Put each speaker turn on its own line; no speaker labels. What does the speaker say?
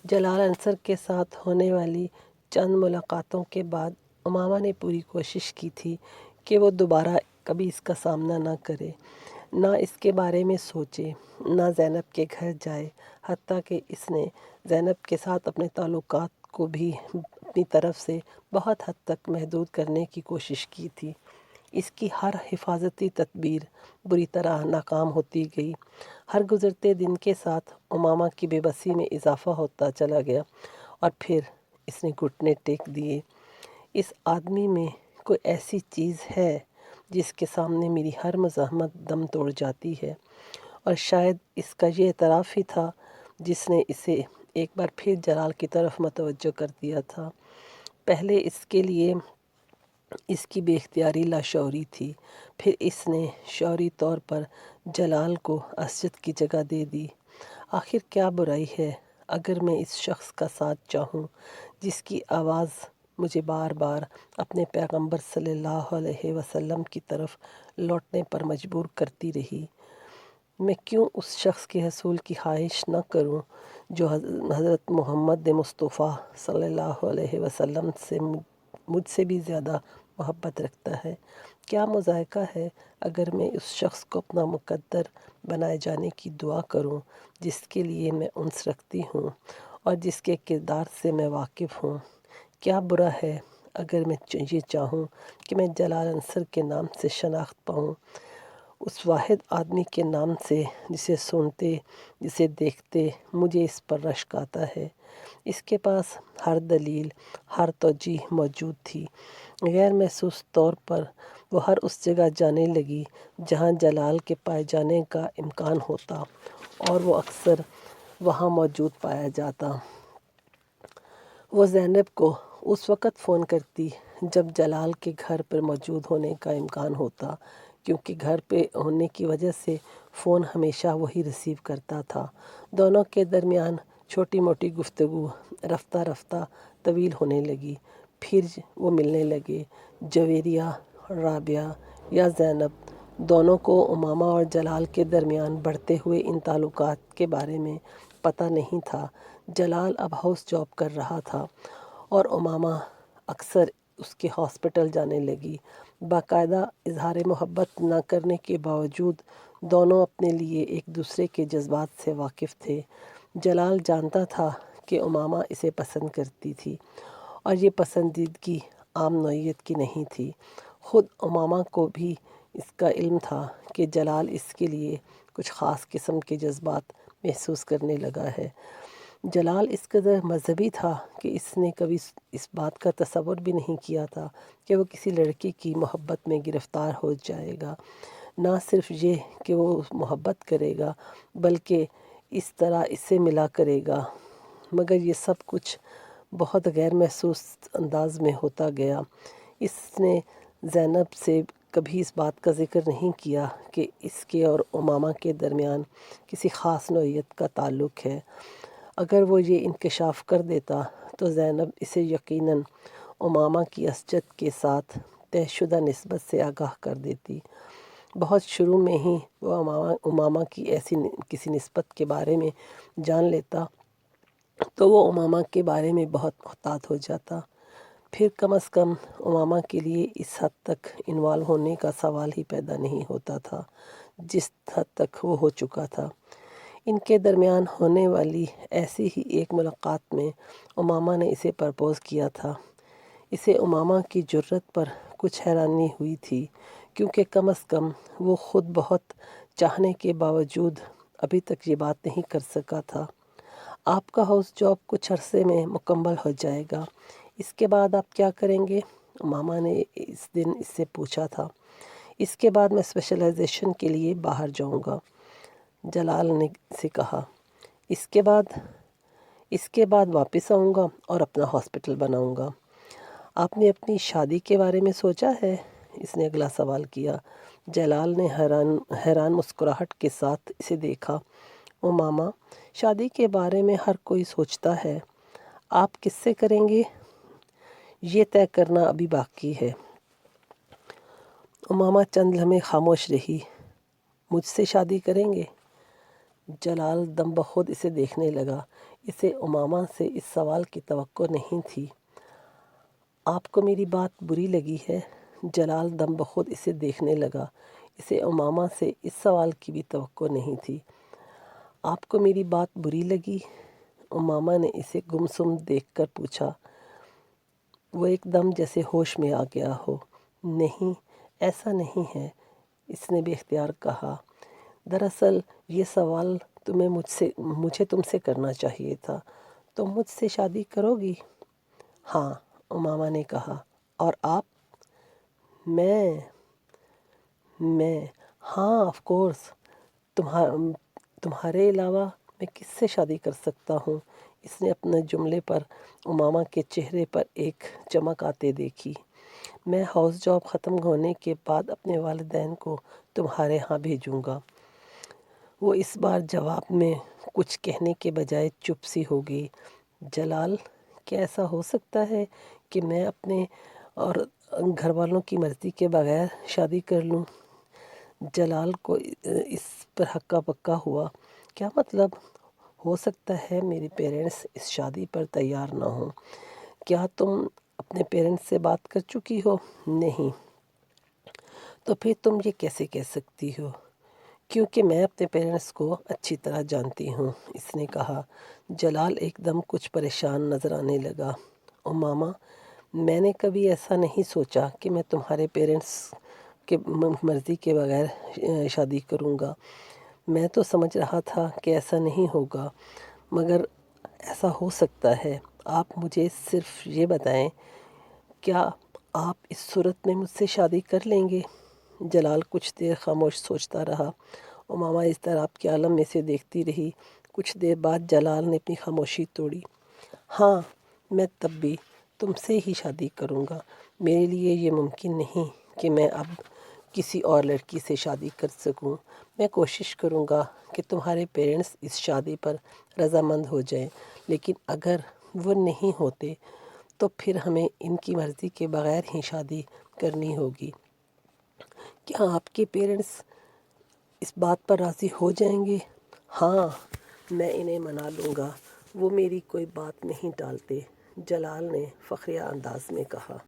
جلال انصر کے ساتھ ہونے والی چند ملاقاتوں کے بعد امامہ نے پوری کوشش کی تھی کہ وہ دوبارہ کبھی اس کا سامنا نہ کرے، نہ اس کے بارے میں سوچے، نہ زینب کے گھر جائے، حتیٰ کہ اس نے زینب کے ساتھ اپنے تعلقات کو بھی اپنی طرف سے بہت حد تک محدود کرنے کی کوشش کی تھی۔ اس کی ہر حفاظتی تدبیر بری طرح ناکام ہوتی گئی۔ ہر گزرتے دن کے ساتھ امامہ کی بے بسی میں اضافہ ہوتا چلا گیا، اور پھر اس نے گھٹنے ٹیک دیے۔ اس آدمی میں کوئی ایسی چیز ہے جس کے سامنے میری ہر مزاحمت دم توڑ جاتی ہے، اور شاید اس کا یہ اعتراف ہی تھا جس نے اسے ایک بار پھر جلال کی طرف متوجہ کر دیا تھا۔ پہلے اس کے لیے اس کی بے اختیاری لاشعوری تھی، پھر اس نے شعوری طور پر جلال کو اسجد کی جگہ دے دی۔ آخر کیا برائی ہے اگر میں اس شخص کا ساتھ چاہوں جس کی آواز مجھے بار بار اپنے پیغمبر صلی اللہ علیہ وسلم کی طرف لوٹنے پر مجبور کرتی رہی؟ میں کیوں اس شخص کے حصول کی خواہش نہ کروں جو حضرت محمد مصطفیٰ صلی اللہ علیہ وسلم سے مجھ سے بھی زیادہ محبت رکھتا ہے؟ کیا مضائقہ ہے اگر میں اس شخص کو اپنا مقدر بنائے جانے کی دعا کروں جس کے لیے میں انس رکھتی ہوں اور جس کے کردار سے میں واقف ہوں؟ کیا برا ہے اگر میں یہ چاہوں کہ میں جلال انصر کے نام سے شناخت پاؤں، اس واحد آدمی کے نام سے جسے سنتے، جسے دیکھتے مجھے اس پر رشک آتا ہے؟ اس کے پاس ہر دلیل، ہر توجیہ موجود تھی۔ غیر محسوس طور پر وہ ہر اس جگہ جانے لگی جہاں جلال کے پائے جانے کا امکان ہوتا، اور وہ اکثر وہاں موجود پایا جاتا۔ وہ زینب کو اس وقت فون کرتی جب جلال کے گھر پر موجود ہونے کا امکان ہوتا، کیونکہ گھر پہ ہونے کی وجہ سے فون ہمیشہ وہی ریسیو کرتا تھا۔ دونوں کے درمیان چھوٹی موٹی گفتگو رفتہ رفتہ طویل ہونے لگی، پھر وہ ملنے لگے۔ جویریہ، رابعہ یا زینب، دونوں کو امامہ اور جلال کے درمیان بڑھتے ہوئے ان تعلقات کے بارے میں پتہ نہیں تھا۔ جلال اب ہاؤس جاب کر رہا تھا اور امامہ اکثر اس کے ہاسپٹل جانے لگی۔ باقاعدہ اظہار محبت نہ کرنے کے باوجود دونوں اپنے لیے ایک دوسرے کے جذبات سے واقف تھے۔ جلال جانتا تھا کہ امامہ اسے پسند کرتی تھی، اور یہ پسندیدگی عام نوعیت کی نہیں تھی۔ خود امامہ کو بھی اس کا علم تھا کہ جلال اس کے لیے کچھ خاص قسم کے جذبات محسوس کرنے لگا ہے۔ جلال اس قدر مذہبی تھا کہ اس نے کبھی اس بات کا تصور بھی نہیں کیا تھا کہ وہ کسی لڑکی کی محبت میں گرفتار ہو جائے گا۔ نہ صرف یہ کہ وہ محبت کرے گا بلکہ اس طرح اسے ملا کرے گا، مگر یہ سب کچھ بہت غیر محسوس انداز میں ہوتا گیا۔ اس نے زینب سے کبھی اس بات کا ذکر نہیں کیا کہ اس کے اور امامہ کے درمیان کسی خاص نوعیت کا تعلق ہے۔ اگر وہ یہ انکشاف کر دیتا تو زینب اسے یقیناً امامہ کی اسجد کے ساتھ طے شدہ نسبت سے آگاہ کر دیتی۔ بہت شروع میں ہی وہ امامہ کی ایسی کسی نسبت کے بارے میں جان لیتا تو وہ امامہ کے بارے میں بہت محتاط ہو جاتا۔ پھر کم از کم امامہ کے لیے اس حد تک انوالو ہونے کا سوال ہی پیدا نہیں ہوتا تھا جس حد تک وہ ہو چکا تھا۔ ان کے درمیان ہونے والی ایسی ہی ایک ملاقات میں امامہ نے اسے پرپوز کیا تھا۔ اسے امامہ کی جرأت پر کچھ حیرانی ہوئی تھی، کیونکہ کم از کم وہ خود بہت چاہنے کے باوجود ابھی تک یہ بات نہیں کر سکا تھا۔ آپ کا ہاؤس جاب کچھ عرصے میں مکمل ہو جائے گا، اس کے بعد آپ کیا کریں گے؟ امامہ نے اس دن اس سے پوچھا تھا۔ اس کے بعد میں اسپیشلائزیشن کے لیے باہر جاؤں گا، جلال نے سے کہا۔ اس کے بعد واپس آؤں گا اور اپنا ہاسپٹل بناؤں گا۔ آپ نے اپنی شادی کے بارے میں سوچا ہے؟ اس نے اگلا سوال کیا۔ جلال نے حیران مسکراہٹ کے ساتھ اسے دیکھا۔ امامہ، شادی کے بارے میں ہر کوئی سوچتا ہے، آپ کس سے کریں گے یہ طے کرنا ابھی باقی ہے۔ امامہ چند لمحے خاموش رہی۔ مجھ سے شادی کریں گے؟ جلال دم بخود اسے دیکھنے لگا۔ اسے امامہ سے اس سوال کی توقع نہیں تھی۔ آپ کو میری بات بری لگی ہے؟ جلال دم بخود اسے دیکھنے لگا۔ اسے امامہ سے اس سوال کی بھی توقع نہیں تھی۔ آپ کو میری بات بری لگی؟ امامہ نے اسے گمسم دیکھ کر پوچھا۔ وہ ایک دم جیسے ہوش میں آ گیا ہو۔ نہیں، ایسا نہیں ہے، اس نے بے اختیار کہا۔ دراصل یہ سوال مجھے تم سے کرنا چاہیے تھا۔ تم مجھ سے شادی کرو گی؟ ہاں، امامہ نے کہا۔ اور آپ؟ میں ہاں، آف کورس۔ تمہارے علاوہ میں کس سے شادی کر سکتا ہوں؟ اس نے اپنے جملے پر امامہ کے چہرے پر ایک چمک آتے دیکھی۔ میں ہاؤس جاب ختم ہونے کے بعد اپنے والدین کو تمہارے ہاں بھیجوں گا۔ وہ اس بار جواب میں کچھ کہنے کے بجائے چپ سی ہو گئی۔ جلال، کیا ایسا ہو سکتا ہے کہ میں اپنے اور گھر والوں کی مرضی کے بغیر شادی کر لوں؟ جلال کو اس پر ہکا بکا ہوا۔ کیا مطلب؟ ہو سکتا ہے میرے پیرنٹس اس شادی پر تیار نہ ہوں۔ کیا تم اپنے پیرنٹس سے بات کر چکی ہو؟ نہیں۔ تو پھر تم یہ کیسے کہہ سکتی ہو؟ کیونکہ میں اپنے پیرنٹس کو اچھی طرح جانتی ہوں، اس نے کہا۔ جلال ایک دم کچھ پریشان نظر آنے لگا۔ امامہ، میں نے کبھی ایسا نہیں سوچا کہ میں تمہارے پیرنٹس کے مرضی کے بغیر شادی کروں گا۔ میں تو سمجھ رہا تھا کہ ایسا نہیں ہوگا، مگر ایسا ہو سکتا ہے۔ آپ مجھے صرف یہ بتائیں، کیا آپ اس صورت میں مجھ سے شادی کر لیں گے؟ جلال کچھ دیر خاموش سوچتا رہا۔ امامہ اضطراب کے عالم میں سے دیکھتی رہی۔ کچھ دیر بعد جلال نے اپنی خاموشی توڑی۔ ہاں، میں تب بھی تم سے ہی شادی کروں گا۔ میرے لیے یہ ممکن نہیں کہ میں اب کسی اور لڑکی سے شادی کر سکوں۔ میں کوشش کروں گا کہ تمہارے پیرنٹس اس شادی پر رضامند ہو جائیں، لیکن اگر وہ نہیں ہوتے تو پھر ہمیں ان کی مرضی کے بغیر ہی شادی کرنی ہوگی۔ کیا آپ کے پیرنٹس اس بات پر راضی ہو جائیں گے؟ ہاں، میں انہیں منا لوں گا، وہ میری کوئی بات نہیں ٹالتے، جلال نے فخریہ انداز میں کہا۔